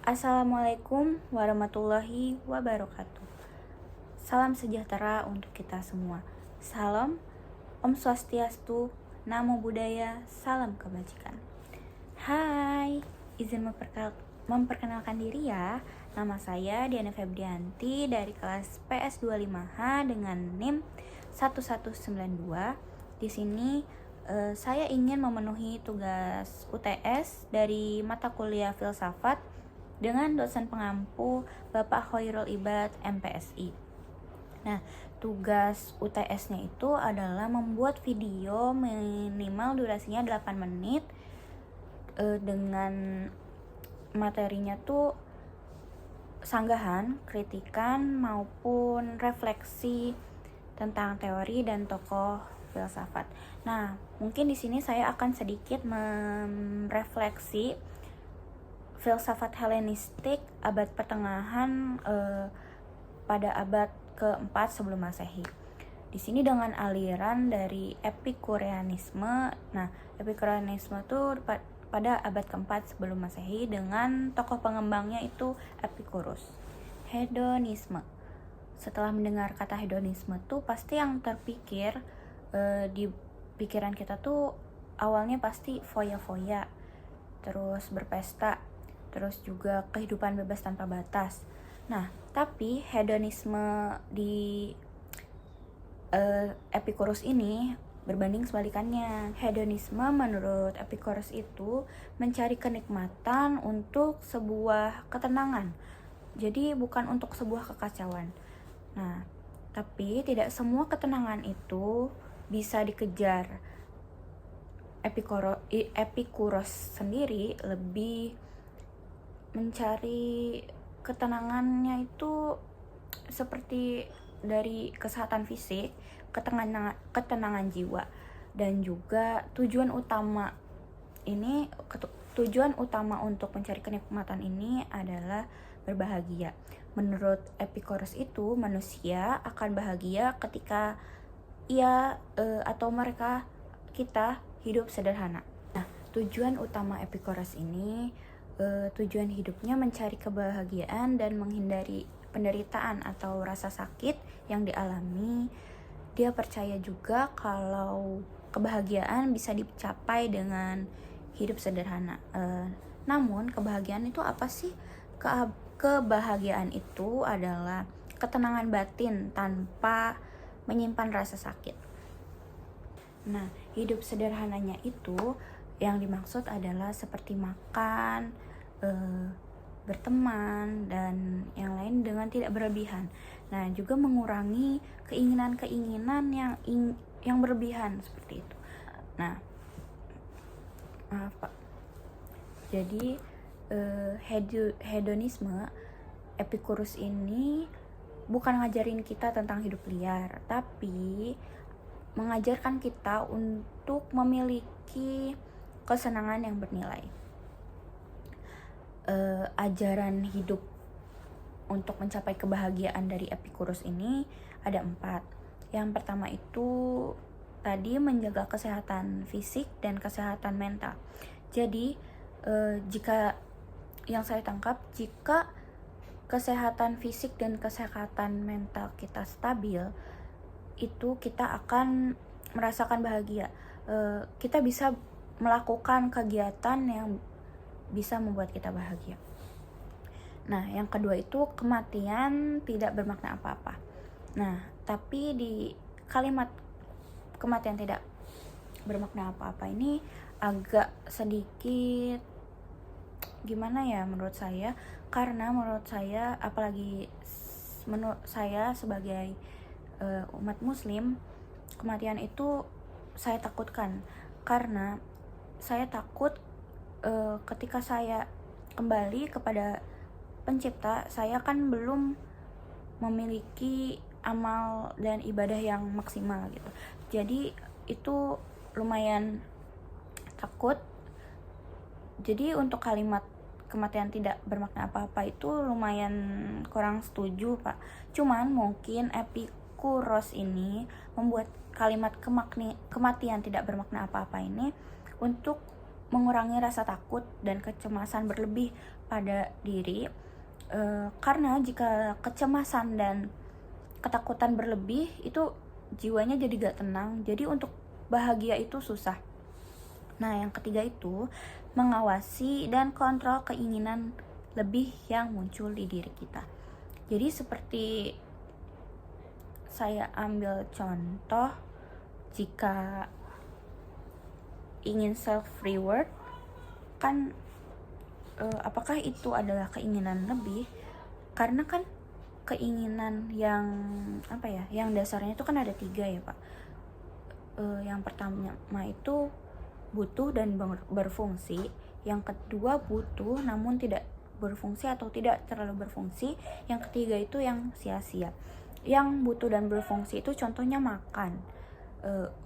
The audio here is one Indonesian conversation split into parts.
Assalamualaikum warahmatullahi wabarakatuh. Salam sejahtera untuk kita semua. Salam Om Swastiastu, Namo Buddhaya, salam kebajikan. Hai, izin memperkenalkan diri ya. Nama saya Diana Febrianti dari kelas PS25H dengan NIM 1192. Di sini saya ingin memenuhi tugas UTS dari mata kuliah filsafat dengan dosen pengampu Bapak Khairul Ibad MPSI. Nah, tugas UTS-nya itu adalah membuat video minimal durasinya 8 menit dengan materinya tuh sanggahan, kritikan maupun refleksi tentang teori dan tokoh filsafat. Nah, mungkin di sini saya akan sedikit merefleksi filsafat Helenistik abad pertengahan pada abad keempat sebelum Masehi. Di sini dengan aliran dari Epikureanisme. Nah, Epikureanisme itu pada abad keempat sebelum Masehi dengan tokoh pengembangnya itu Epikurus. Hedonisme. Setelah mendengar kata hedonisme tuh pasti yang terpikir di pikiran kita tuh awalnya pasti foya-foya, terus berpesta, terus juga kehidupan bebas tanpa batas. Nah, tapi hedonisme di Epikurus ini berbanding sebalikannya. Hedonisme menurut Epikurus itu mencari kenikmatan untuk sebuah ketenangan. Jadi bukan untuk sebuah kekacauan. Nah, tapi tidak semua ketenangan itu bisa dikejar. Epikuros sendiri lebih mencari ketenangannya itu seperti dari kesehatan fisik, ketenangan jiwa, dan juga tujuan utama untuk mencari kenikmatan ini adalah berbahagia. Menurut Epikuros itu manusia akan bahagia ketika kita hidup sederhana. Nah, tujuan utama Epikuros ini tujuan hidupnya mencari kebahagiaan dan menghindari penderitaan atau rasa sakit yang dialami. Dia percaya juga kalau kebahagiaan bisa dicapai dengan hidup sederhana. Namun kebahagiaan itu apa sih? Kebahagiaan itu adalah ketenangan batin tanpa menyimpan rasa sakit. Nah, hidup sederhananya itu yang dimaksud adalah seperti makan, berteman, dan yang lain dengan tidak berlebihan. Nah, juga mengurangi keinginan-keinginan yang berlebihan seperti itu. Nah, maaf Pak. Jadi hedonisme Epikurus ini bukan ngajarin kita tentang hidup liar, tapi mengajarkan kita untuk memiliki kesenangan yang bernilai. Ajaran hidup untuk mencapai kebahagiaan dari Epikurus ini ada 4. Yang pertama itu tadi menjaga kesehatan fisik dan kesehatan mental. Jadi jika yang saya tangkap, jika kesehatan fisik dan kesehatan mental kita stabil, itu kita akan merasakan bahagia. Kita bisa melakukan kegiatan yang bisa membuat kita bahagia. Nah, yang kedua itu kematian tidak bermakna apa-apa. Nah, tapi di kalimat kematian tidak bermakna apa-apa ini agak sedikit gimana ya menurut saya, karena menurut saya, apalagi menurut saya sebagai umat muslim, kematian itu saya takutkan, karena saya takut ketika saya kembali kepada pencipta, saya kan belum memiliki amal dan ibadah yang maksimal gitu. Jadi itu lumayan takut. Jadi untuk kalimat kematian tidak bermakna apa-apa itu lumayan kurang setuju Pak. Cuman mungkin Epikuros ini membuat kalimat kematian tidak bermakna apa-apa ini untuk mengurangi rasa takut dan kecemasan berlebih pada diri. Karena jika kecemasan dan ketakutan berlebih itu jiwanya jadi gak tenang, jadi untuk bahagia itu susah. Nah, yang ketiga itu mengawasi dan kontrol keinginan lebih yang muncul di diri kita. Jadi seperti saya ambil contoh, jika ingin self reward kan, apakah itu adalah keinginan lebih? Karena kan keinginan yang yang dasarnya itu kan ada 3 ya Pak. Yang pertama itu butuh dan berfungsi, yang kedua butuh namun tidak berfungsi atau tidak terlalu berfungsi, yang ketiga itu yang sia-sia. Yang butuh dan berfungsi itu contohnya makan,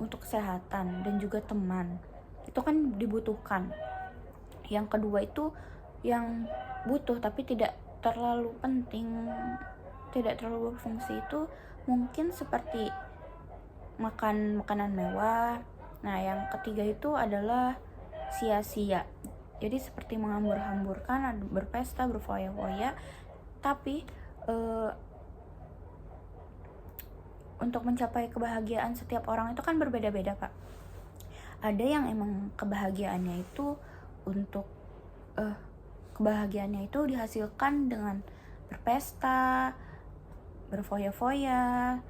untuk kesehatan dan juga teman, itu kan dibutuhkan. Yang kedua itu yang butuh tapi tidak terlalu penting, tidak terlalu berfungsi, itu mungkin seperti makan makanan mewah. Nah, yang ketiga itu adalah sia-sia. Jadi seperti menghambur-hamburkan, berpesta, berfoya-foya, tapi untuk mencapai kebahagiaan setiap orang itu kan berbeda-beda Pak. Ada yang emang kebahagiaannya itu untuk kebahagiaannya itu dihasilkan dengan berpesta, berfoya-foya,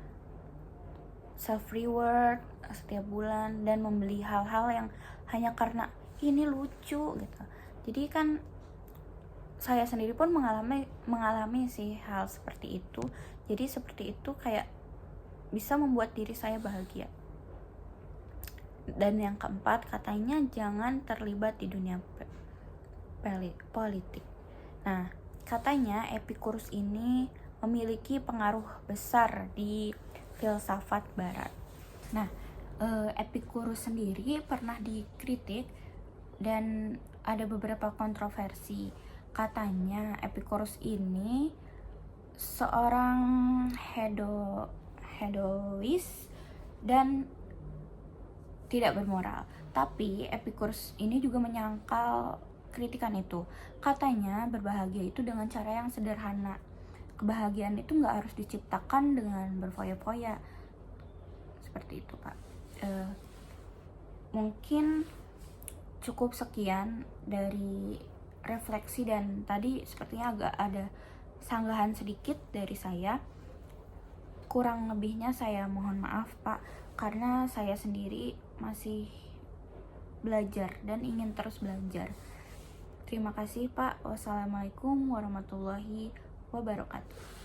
self reward setiap bulan, dan membeli hal-hal yang hanya karena ini lucu gitu. Jadi kan saya sendiri pun mengalami sih hal seperti itu. Jadi seperti itu kayak bisa membuat diri saya bahagia. Dan yang keempat, katanya jangan terlibat di dunia politik. Nah, katanya Epicurus ini memiliki pengaruh besar di filsafat barat. Nah, Epicurus sendiri pernah dikritik dan ada beberapa kontroversi. Katanya Epicurus ini seorang hedois dan tidak bermoral. Tapi Epicurus ini juga menyangkal kritikan itu. Katanya berbahagia itu dengan cara yang sederhana. Kebahagiaan itu gak harus diciptakan dengan berfoya-foya. Seperti itu Pak. Mungkin cukup sekian dari refleksi, dan tadi sepertinya agak ada sanggahan sedikit dari saya. Kurang lebihnya saya mohon maaf Pak, karena saya sendiri masih belajar dan ingin terus belajar. Terima kasih Pak. Wassalamualaikum warahmatullahi wabarakatuh.